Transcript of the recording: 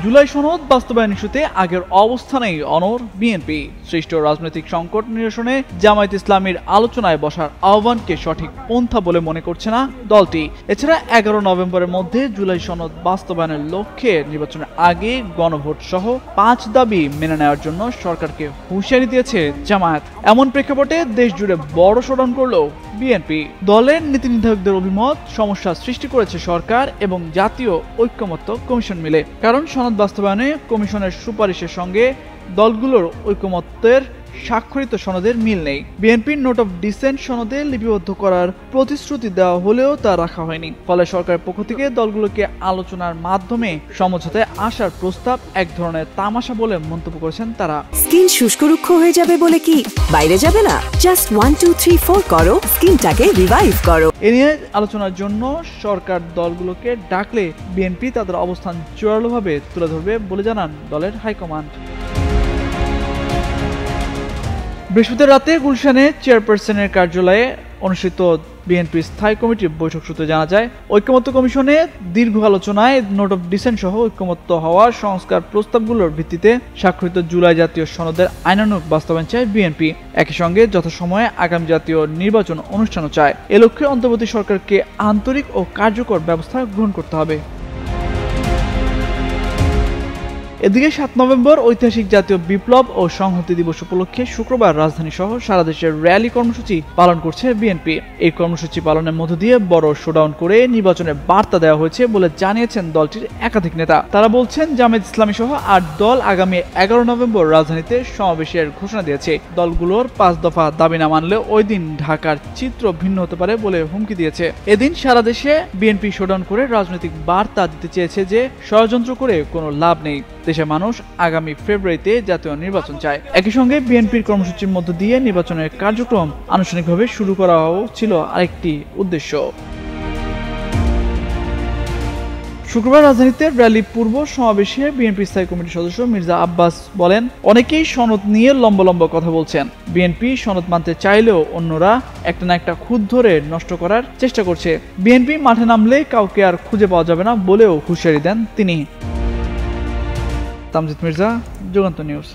জুলাই সনদ বাস্তবায়ন ইস্যুতে আগের অবস্থানেই অনড় বিএনপি। সৃষ্ট রাজনৈতিক সংকট নিরসনে জামায়াত ইসলামীর আলোচনায় বসার আহ্বানকে সঠিক পন্থা বলে মনে করছে না দলটি। এছাড়া 11 নভেম্বরের মধ্যে জুলাই সনদ বাস্তবায়নের লক্ষ্যে নির্বাচনের আগে গণভোট সহ 5 দাবি মেনে নেওয়ার জন্য সরকারকে হুঁশিয়ারি দিয়েছে জামায়াত। এমন প্রেক্ষাপটে দেশ জুড়ে বড় শোডাউন করল বিএনপি। দলের নীতি নির্ধারকদের অভিমত সমস্যা সৃষ্টি করেছে সরকার এবং জাতীয় ঐক্যমত্য কমিশন মিলে। কারণ সনদ বাস্তবায়নে কমিশনের সুপারিশের সঙ্গে দলগুলোর ঐক্যমত্যের স্বাক্ষরিত সনদের মিল নেই। বিএনপির নোট অফ ডিসেন্ট সনদে লিপিবদ্ধ করার প্রতিশ্রুতি দেওয়া হলেও তা রাখা হয়নি। ফলে সরকারের পক্ষ থেকে দলগুলোকে আলোচনার মাধ্যমে সমঝোতায় আসার প্রস্তাব এক ধরনের তামাশা বলে মন্তব্য করেছেন তারা। স্কিন শুষ্ক রুক্ষ হয়ে যাবে বলে কি বাইরে যাবে না? জাস্ট 1 2 3 4 করো, স্কিনটাকে রিভাইভ করো। এ নিয়ে আলোচনার জন্য সরকার দলগুলোকে ডাকলে বিএনপি তাদের অবস্থান জোরালোভাবে তুলে ধরবে বলে জানান দলের হাইকমান্ড। বৃহস্পতিবার রাতে গুলশানে চেয়ারপারসনের কার্যালয়ে অনুষ্ঠিত বিএনপি স্থায়ী কমিটির বৈঠক সূত্রে জানা যায়, ঐক্যমত্য কমিশনে দীর্ঘ আলোচনায় নোট অফ ডিসেন্ট সহ ঐক্যমত্য হওয়া সংস্কার প্রস্তাবগুলোর ভিত্তিতে স্বাক্ষরিত জুলাই জাতীয় সনদের আইনানুগ বাস্তবায়ন চায় বিএনপি। একই সঙ্গে যথাসময়ে আগামী জাতীয় নির্বাচন অনুষ্ঠানও চায়। এ লক্ষ্যে অন্তর্বর্তী সরকারকে আন্তরিক ও কার্যকর ব্যবস্থা গ্রহণ করতে হবে। এদিকে 7 নভেম্বর ঐতিহাসিক জাতীয় বিপ্লব ও সংহতি দিবস উপলক্ষে শুক্রবার রাজধানী সহ সারা দেশের র্যালি কর্মসূচি পালন করছে বিএনপি। এই কর্মসূচি পালনের মধ্য দিয়ে বড় শোডাউন করে নির্বাচনের বার্তা দেওয়া হয়েছে বলে জানিয়েছেন দলটির একাধিক নেতা। তারা বলছেন, জামায়াত ইসলামী সহ 8 দল আগামী 11 নভেম্বর রাজধানীতে সমাবেশের ঘোষণা দিয়েছে। দলগুলোর 5 দফা দাবি না মানলে ওই দিন ঢাকার চিত্র ভিন্ন হতে পারে বলে হুমকি দিয়েছে। এদিন সারা দেশে বিএনপি শোডাউন করে রাজনৈতিক বার্তা দিতে চেয়েছে যে ষড়যন্ত্র করে কোনো লাভ নেই। দেশের মানুষ আগামী ফেব্রুয়ারিতে জাতীয় নির্বাচন চায়। একই সঙ্গে বিএনপির কর্মসূচির মধ্য দিয়ে নির্বাচনের কার্যক্রম আনুষ্ঠানিকভাবে শুরু করাও ছিল আরেকটি উদ্দেশ্য। শুক্রবার রাজধানীতে র্যালি পূর্ব সমাবেশে বিএনপি স্থায়ী কমিটির সদস্য মির্জা আব্বাস বলেন, অনেকেই সনদ নিয়ে লম্বা কথা বলছেন। বিএনপি সনদ মানতে চাইলেও অন্যরা একটা না একটা খুঁত ধরে নষ্ট করার চেষ্টা করছে। বিএনপি মাঠে নামলে কাউকে আর খুঁজে পাওয়া যাবে না বলেও হুঁশিয়ারি দেন তিনি। তামজিদ মির্জা, যুগান্তর নিউজ।